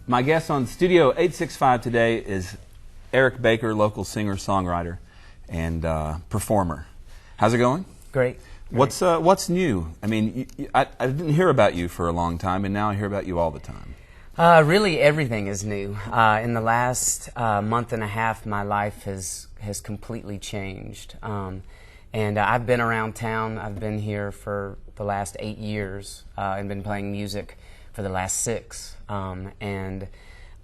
My guest on Studio 865 today is Erick Baker, local singer-songwriter and performer. How's it going? Great. What's new? I mean, I didn't hear about you for a long time, and now I hear about you all the time. Really, everything is new. In the last month and a half, my life has completely changed. And I've been around town. I've been here for the last 8 years and been playing music for the last 6. And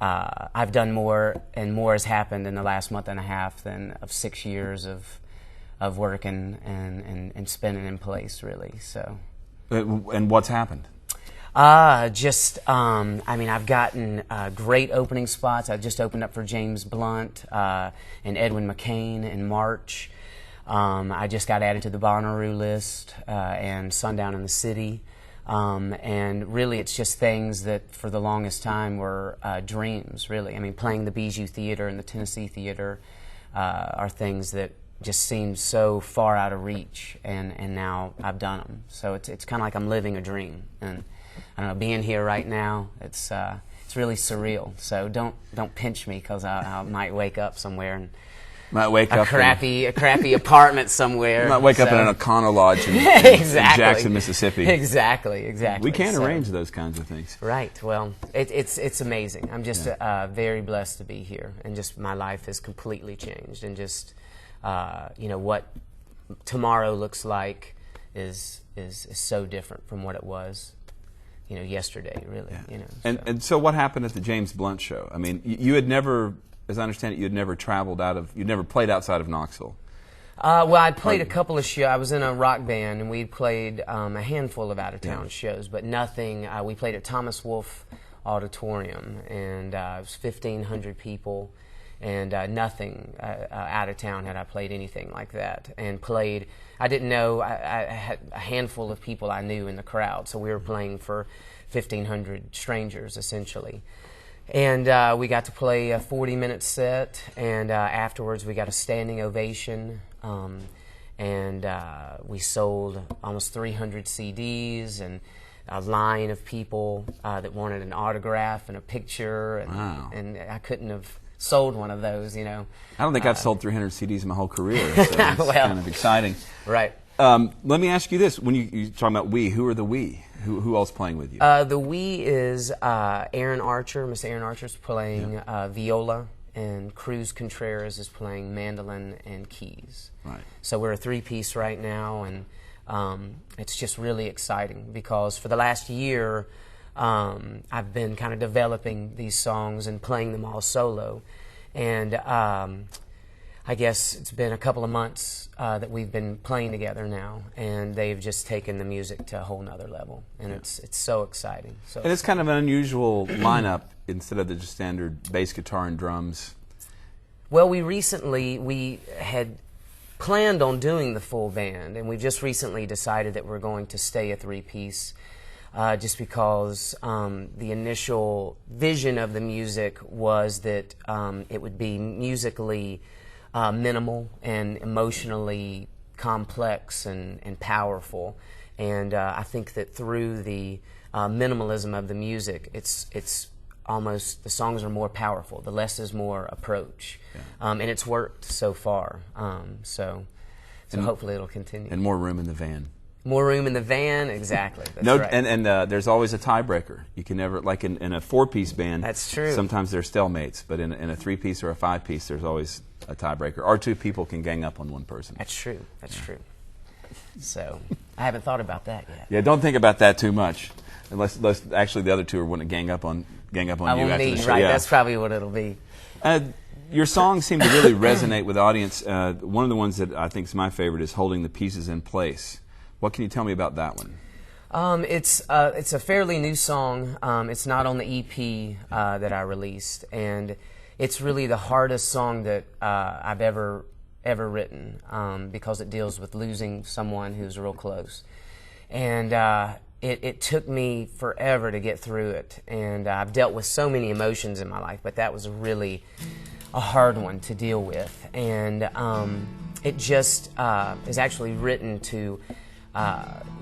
I've done more, and more has happened in the last month and a half than of 6 years of working and spending in place, really. So. And what's happened? I mean, I've gotten great opening spots. I just opened up for James Blunt and Edwin McCain in March. I just got added to the Bonnaroo list and Sundown in the City. And really, it's just things that for the longest time were dreams, really. I mean, playing the Bijou Theater and the Tennessee Theater are things that just seemed so far out of reach, and now I've done them. So it's kind of like I'm living a dream. And I don't know, being here right now, it's really surreal. So don't pinch me, because I might wake up somewhere and a crappy apartment somewhere. Might wake up in an Econo Lodge in Jackson, Mississippi. Exactly. We can't arrange those kinds of things. Right. Well, it's amazing. I'm just very blessed to be here, and just my life has completely changed, and just what tomorrow looks like is so different from what it was, yesterday, really. Yeah. And so what happened at the James Blunt show? I mean, you had never, as I understand it, you had never traveled you'd never played outside of Knoxville. Well, I played a couple of shows. I was in a rock band, and we played a handful of out-of-town shows, but nothing. We played at Thomas Wolfe Auditorium, and it was 1,500 people, and nothing out of town had I played anything like that. And played, I didn't know, I had a handful of people I knew in the crowd, so we were playing for 1,500 strangers, essentially. And we got to play a 40-minute set, and afterwards we got a standing ovation, and we sold almost 300 CDs, and a line of people that wanted an autograph and a picture, and, wow. And I couldn't have sold one of those, I don't think I've sold 300 CDs in my whole career, so it's well, kind of exciting. Right. Let me ask you this. When you're talking about we, who are the we? Who else playing with you? The we is Aaron Archer. Miss Aaron Archer's playing viola, and Cruz Contreras is playing mandolin and keys. Right. So we're a 3-piece right now, and it's just really exciting, because for the last year I've been kind of developing these songs and playing them all solo, and I guess it's been a couple of months that we've been playing together now, and they've just taken the music to a whole nother level, and it's so exciting. So, and it's kind of an unusual lineup instead of the just standard bass guitar and drums. Well, we had planned on doing the full band, and we just recently decided that we're going to stay a 3-piece. Just because the initial vision of the music was that it would be musically minimal and emotionally complex and powerful, and I think that through the minimalism of the music, it's almost, the songs are more powerful. The less is more approach, and it's worked so far. So hopefully it'll continue. And more room in the van. More room in the van, exactly. That's right. And there's always a tiebreaker. You can never, like in a 4-piece band. That's true. Sometimes they're stalemates, but in a 3-piece or a 5-piece, there's always a tiebreaker. Or 2 people can gang up on one person. That's true. That's true. So I haven't thought about that yet. Yeah, don't think about that too much, unless actually the other 2 are wanting to gang up on you after the show. Right? Yeah. That's probably what it'll be. Your songs seem to really resonate with the audience. One of the ones that I think is my favorite is "Holding the Pieces in Place." What can you tell me about that one? It's a fairly new song. It's not on the EP that I released, and it's really the hardest song that I've ever written, because it deals with losing someone who's real close, and it took me forever to get through it. And I've dealt with so many emotions in my life, but that was really a hard one to deal with, and it just is actually written to.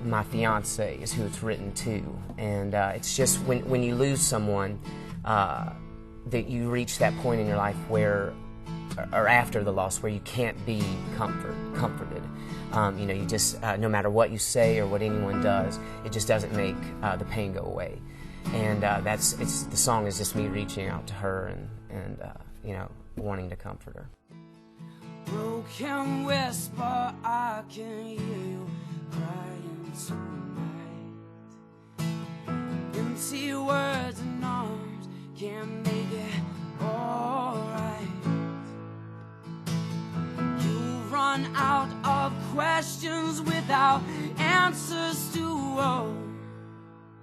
My fiance is who it's written to, and it's just when you lose someone, that you reach that point in your life where, or after the loss, where you can't be comforted. You know, you just, no matter what you say or what anyone does, it just doesn't make the pain go away. And the song is just me reaching out to her and you know, wanting to comfort her. Broken whisper, I can hear you crying tonight. Empty words and arms can't make it alright. You run out of questions without answers to all.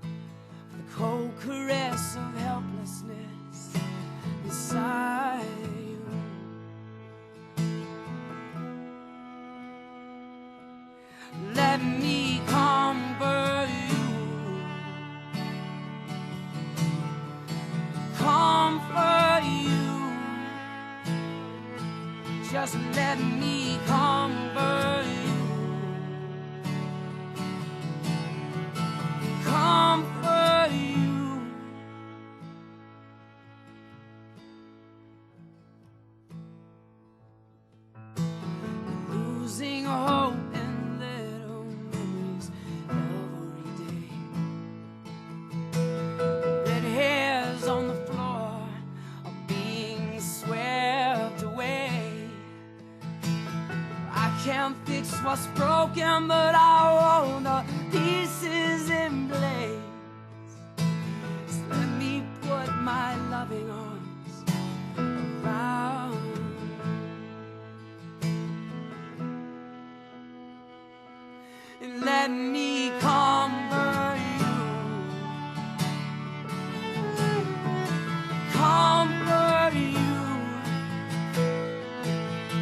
The cold caress of helplessness inside you. Let me comfort you. Comfort you. Just let me comfort you. Comfort you. Losing hope in little memories every day. Red hairs on the floor are being swept away. I can't fix what's broken, but I want the pieces in place. So let me put my loving arms around. And let me comfort you. Comfort you.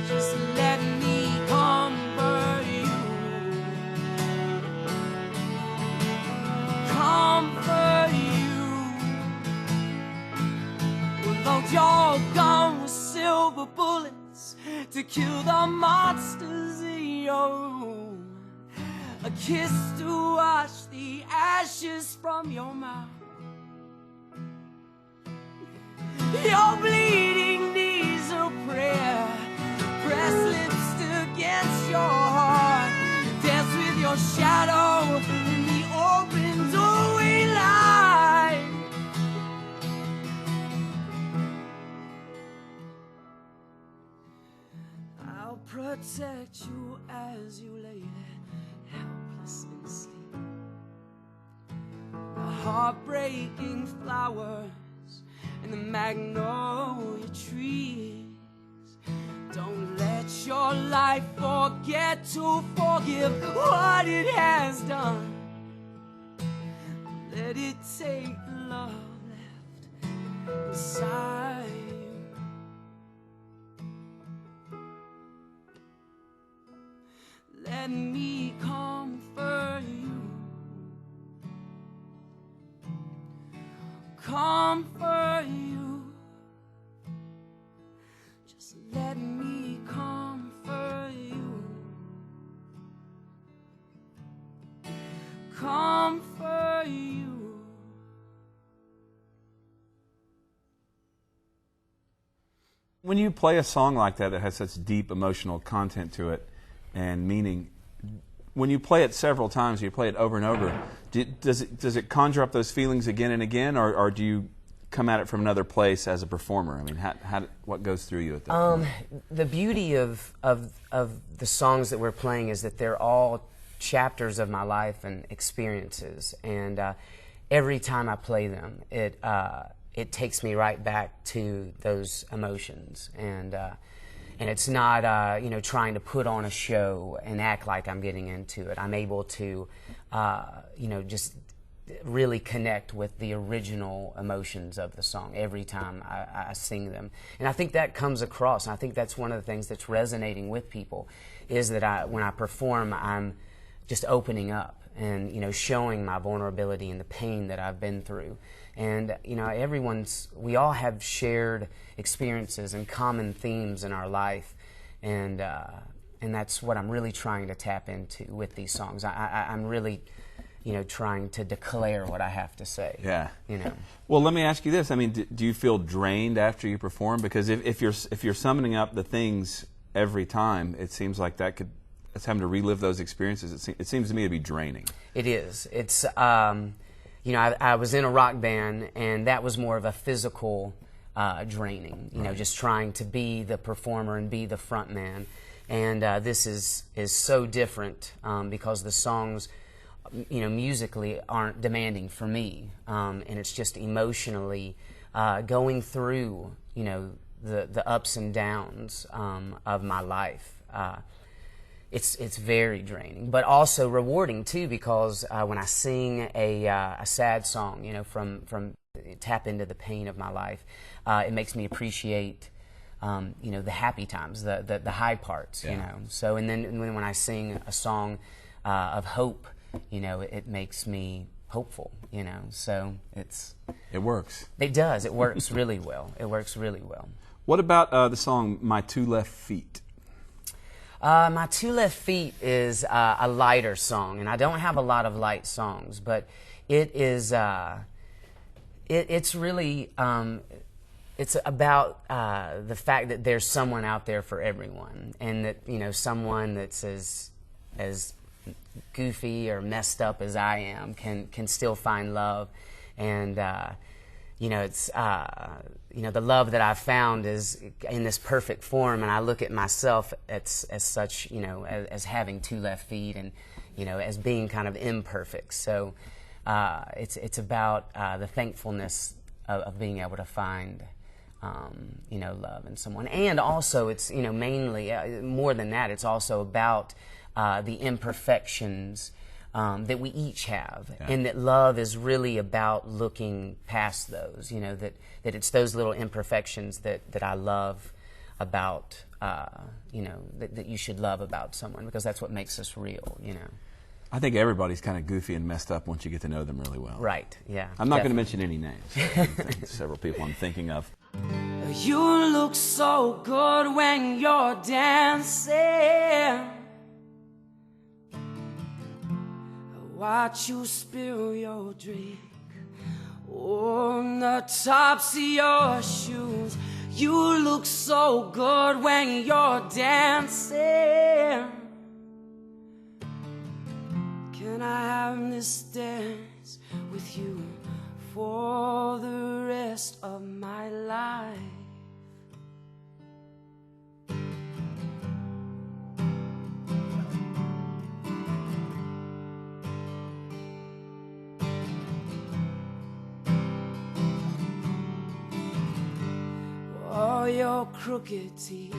Just let me comfort you. Comfort you. We'll load your gun with silver bullets to kill the monsters in your room. A kiss to wash the ashes from your mouth. Your bleeding knees a prayer. Press lips against your heart. Dance with your shadow in the open doorway light. I'll protect you as you lay there helpless in sleep. The heartbreaking flowers and the magnolia trees. Don't let your life forget to forgive what it has done. Let it take the love left inside you. Let me comfort you. Comfort you. Just let me comfort you. Comfort you. When you play a song like that that has such deep emotional content to it and meaning, when you play it several times, you play it over and over, does it conjure up those feelings again and again, or do you come at it from another place as a performer? I mean, what goes through you at that point? The beauty of the songs that we're playing is that they're all chapters of my life and experiences, and every time I play them, it takes me right back to those emotions, and it's not you know, trying to put on a show and act like I'm getting into it. I'm able to you know, just really connect with the original emotions of the song every time I sing them. And I think that comes across, and I think that's one of the things that's resonating with people, is that when I perform, I'm just opening up and, you know, showing my vulnerability and the pain that I've been through. And, you know, we all have shared experiences and common themes in our life, and that's what I'm really trying to tap into with these songs. I'm really, you know, trying to declare what I have to say. Yeah. You know. Well, let me ask you this. I mean, do you feel drained after you perform? Because if you're summoning up the things every time, it seems like it's having to relive those experiences. It seems to me to be draining. It is. It's you know, I was in a rock band, and that was more of a physical draining. You know, just trying to be the performer and be the front man. And this is so different because the songs, you know, musically aren't demanding for me, and it's just emotionally going through, you know, the ups and downs of my life. It's very draining, but also rewarding too, because when I sing a sad song, you know, from tap into the pain of my life, it makes me appreciate, you know, the happy times, the high parts, you know. So, and then when I sing a song of hope, you know, it makes me hopeful, you know. So it works. It does. It works really well. It works really well. What about the song "My Two Left Feet"? My Two Left Feet is a lighter song, and I don't have a lot of light songs, but it is. It's really. It's about the fact that there's someone out there for everyone, and that, you know, someone that's as goofy or messed up as I am can still find love, and you know, it's you know, the love that I've found is in this perfect form, and I look at myself as such, you know, as having two left feet, and, you know, as being kind of imperfect. So it's about the thankfulness of being able to find, you know, love in someone, and also it's, you know, mainly more than that, it's also about the imperfections that we each have, and that love is really about looking past those, you know, that it's those little imperfections that I love about, you know, that you should love about someone, because that's what makes us real, you know. I think everybody's kind of goofy and messed up once you get to know them really well. Right, yeah. I'm not going to mention any names. Several people I'm thinking of. You look so good when you're dancing. Watch you spill your drink on the tops of your shoes. You look so good when you're dancing. Can I have this dance with you for the rest of my life? All your crooked teeth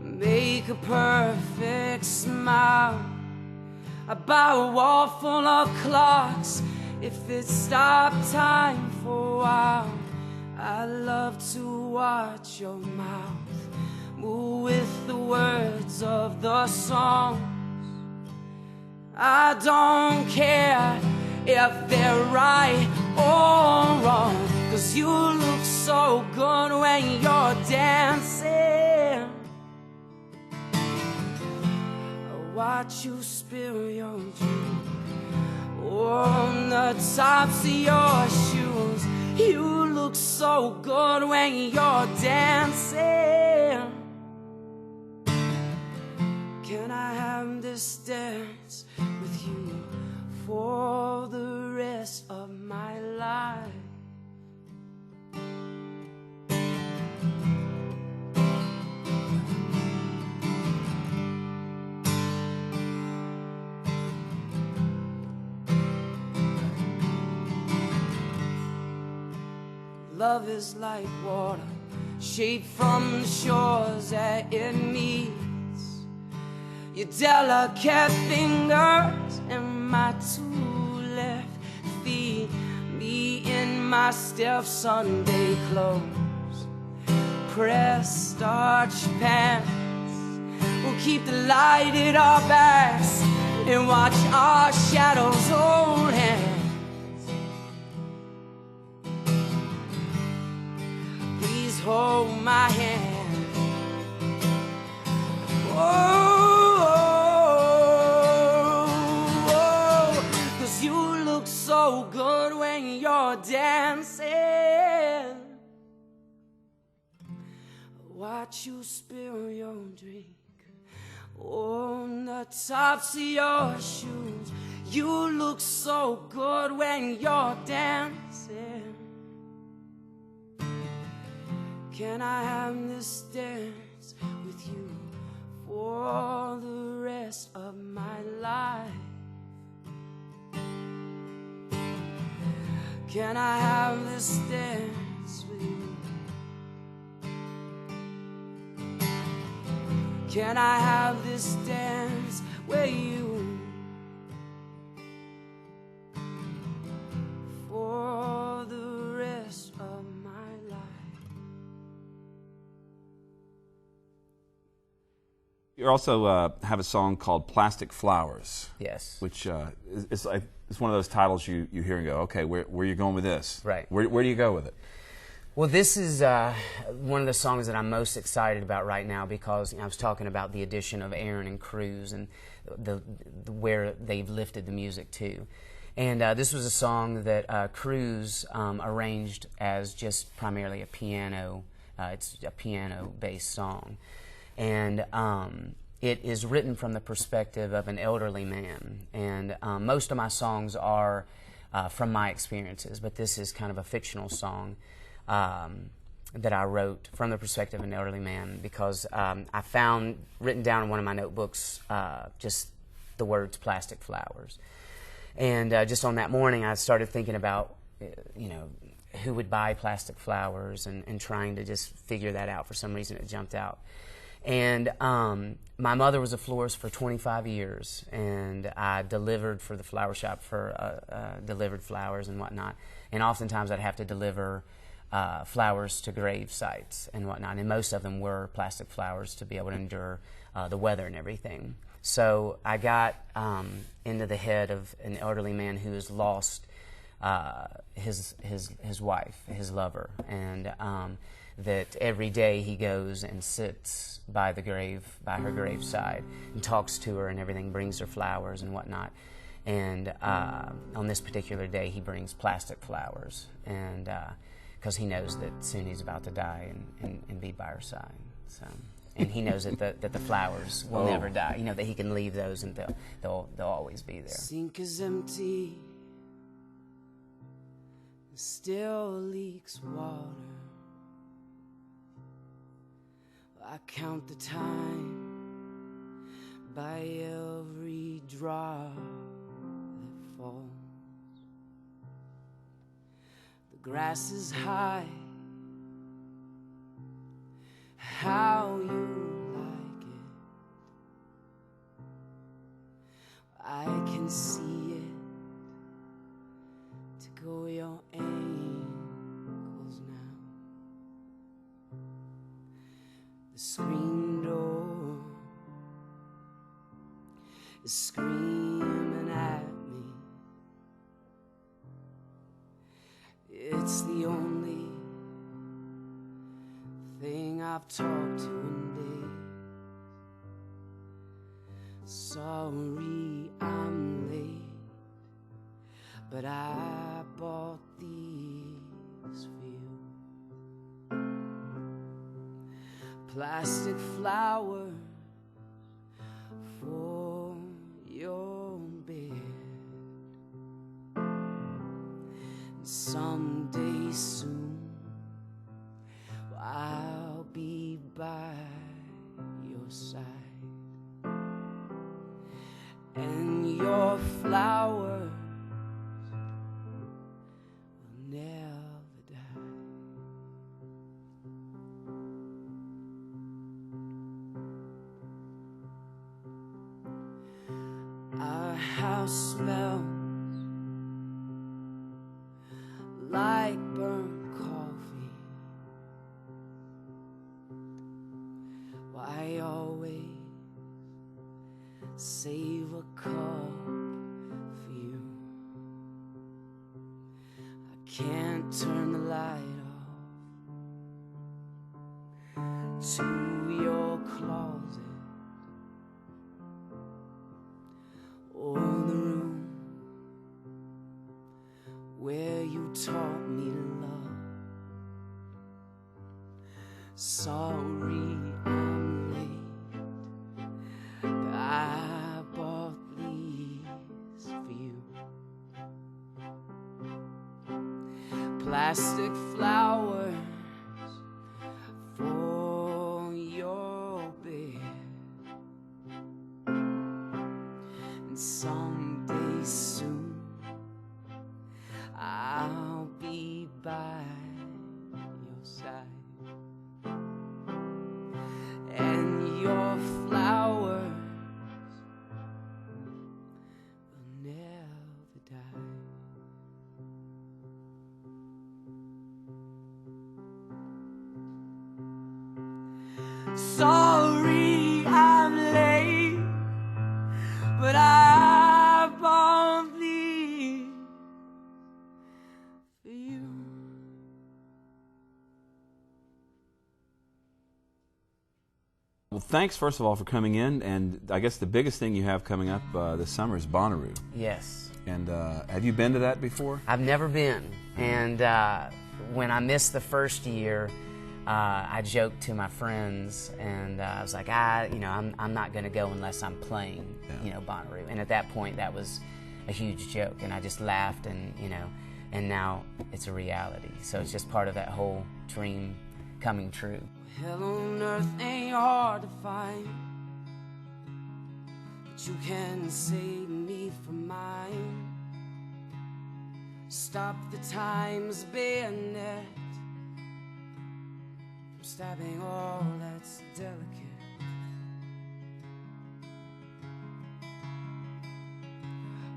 make a perfect smile. I buy a wall full of clocks if it stopped time for a while. I love to watch your mouth move with the words of the songs. I don't care if they're right or wrong, 'cause you look so good when you're dancing. I watch you spill your drink on the tops of your shoes. You look so good when you're dancing. Can I have this dance with you for the rest of my life? Love is like water, shaped from the shores that it meets. Your delicate fingers and my two left feet, me in my stiff Sunday clothes, pressed starch pants. We'll keep the light at our backs and watch our shadows hold hands. Hold my hand. Oh, oh, oh. so good when you're dancing. Watch you spill your drink on the tops of your shoes. You look so good when you're dancing. Can I have this dance with you for the rest of my life? Can I have this dance with you? Can I have this dance with you for the rest of my life? You also have a song called Plastic Flowers. Yes. Which is like, it's one of those titles you hear and go, okay, where are you going with this? Right. Where do you go with it? Well, this is one of the songs that I'm most excited about right now because I was talking about the addition of Aaron and Cruz and where they've lifted the music to. And this was a song that Cruz arranged as just primarily a piano. It's a piano-based song. And it is written from the perspective of an elderly man. And most of my songs are from my experiences, but this is kind of a fictional song that I wrote from the perspective of an elderly man because I found written down in one of my notebooks just the words plastic flowers. And just on that morning I started thinking about, you know, who would buy plastic flowers and trying to just figure that out. For some reason it jumped out. And my mother was a florist for 25 years, and I delivered for the flower shop for delivered flowers and whatnot. And oftentimes I'd have to deliver flowers to grave sites and whatnot, and most of them were plastic flowers to be able to endure the weather and everything. So I got into the head of an elderly man who has lost his wife, his lover, and that every day he goes and sits by her graveside and talks to her and everything, brings her flowers and whatnot. And on this particular day, he brings plastic flowers, and because he knows that soon he's about to die and be by her side. So, and he knows that the flowers will never die. You know, that he can leave those and they'll always be there. Sink is empty, still leaks water. I count the time by every drop that falls. The grass is high, how you like it. I can see it tickle your ankles now. The screen door is screaming at me. It's the only thing I've talked to in days. Sorry I'm late, but I bought these for you. Plastic flowers for your bed. And someday soon I'll be by your side, and your flowers will never die. Our house smells like burnt coffee. Why always save a cup for you? I can't turn the light off to your closet or the room where you taught me love. Sorry I'm late, but I bought these for you. Plastic flowers for your bed, and someday soon I'll be by your side, and your flowers will never die. Sorry I'm late, but I bought these for you. Well, thanks first of all for coming in, and I guess the biggest thing you have coming up this summer is Bonnaroo. Yes. And have you been to that before? I've never been, and when I missed the first year, I joked to my friends, and I was like, I'm not going to go unless I'm playing, Bonnaroo. And at that point, that was a huge joke, and I just laughed, and and now it's a reality. So it's just part of that whole dream coming true. Hell on earth ain't hard to find, but you can save me from mine. Stop the time's bayonet from stabbing all that's delicate.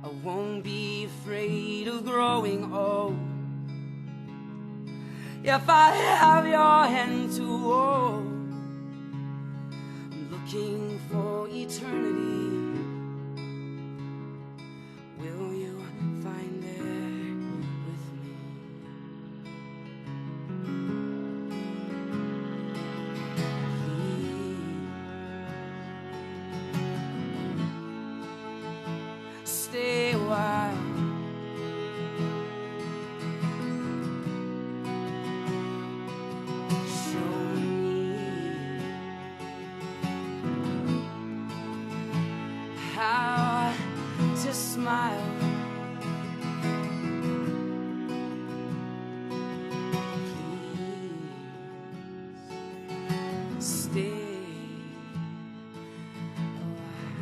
I won't be afraid of growing old if I have your hand to hold. I'm looking for eternity. Will you find it with me? Please stay a while. How to smile. Please stay a while.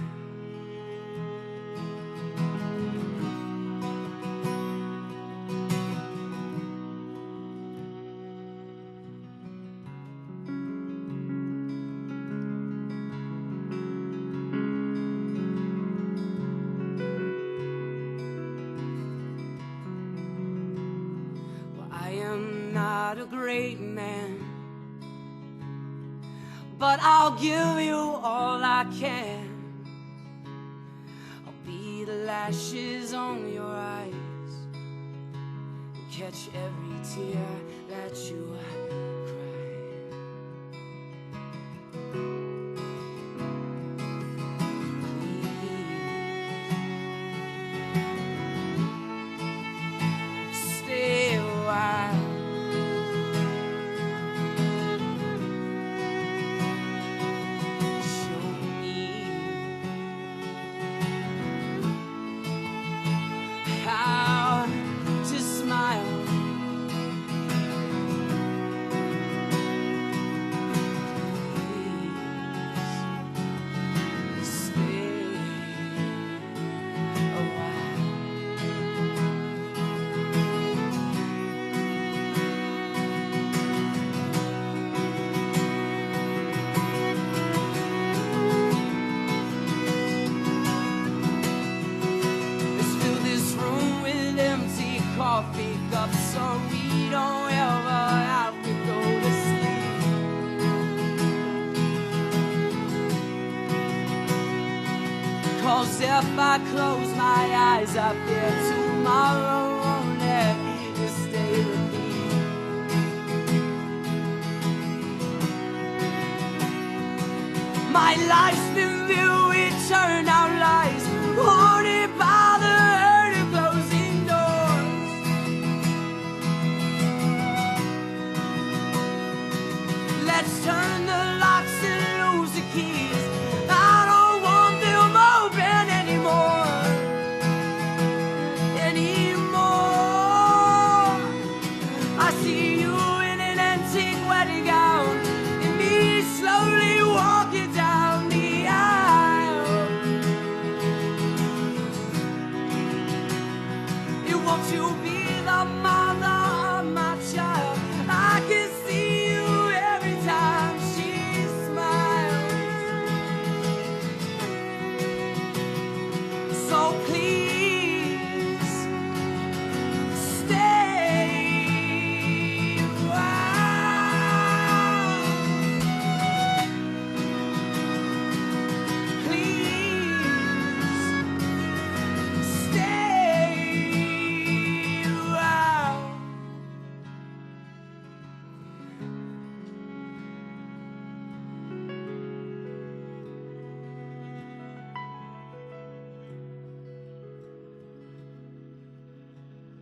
I am not a great man, but I'll give you all I can. I'll be the lashes on your eyes and catch every tear that you cry. Please stay a while. Show me how to smile. Please stay a while. Let's fill this room with empty coffee cups so we don't ever have to go to sleep. 'Cause if I close my eyes, I fear tomorrow won't let you stay with me. My life's been filled with turned out lies, haunted by the hurt of closing doors.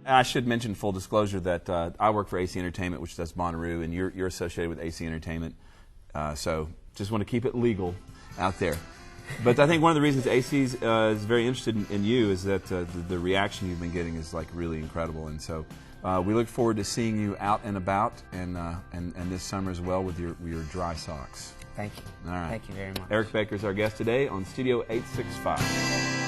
I should mention, full disclosure, that I work for AC Entertainment, which does Bonnaroo, and you're associated with AC Entertainment. So just want to keep it legal out there. But I think one of the reasons AC is very interested in you is that the reaction you've been getting is like really incredible, and so we look forward to seeing you out and about, and this summer as well with your dry socks. Thank you. All right. Thank you very much. Erick Baker is our guest today on Studio 865.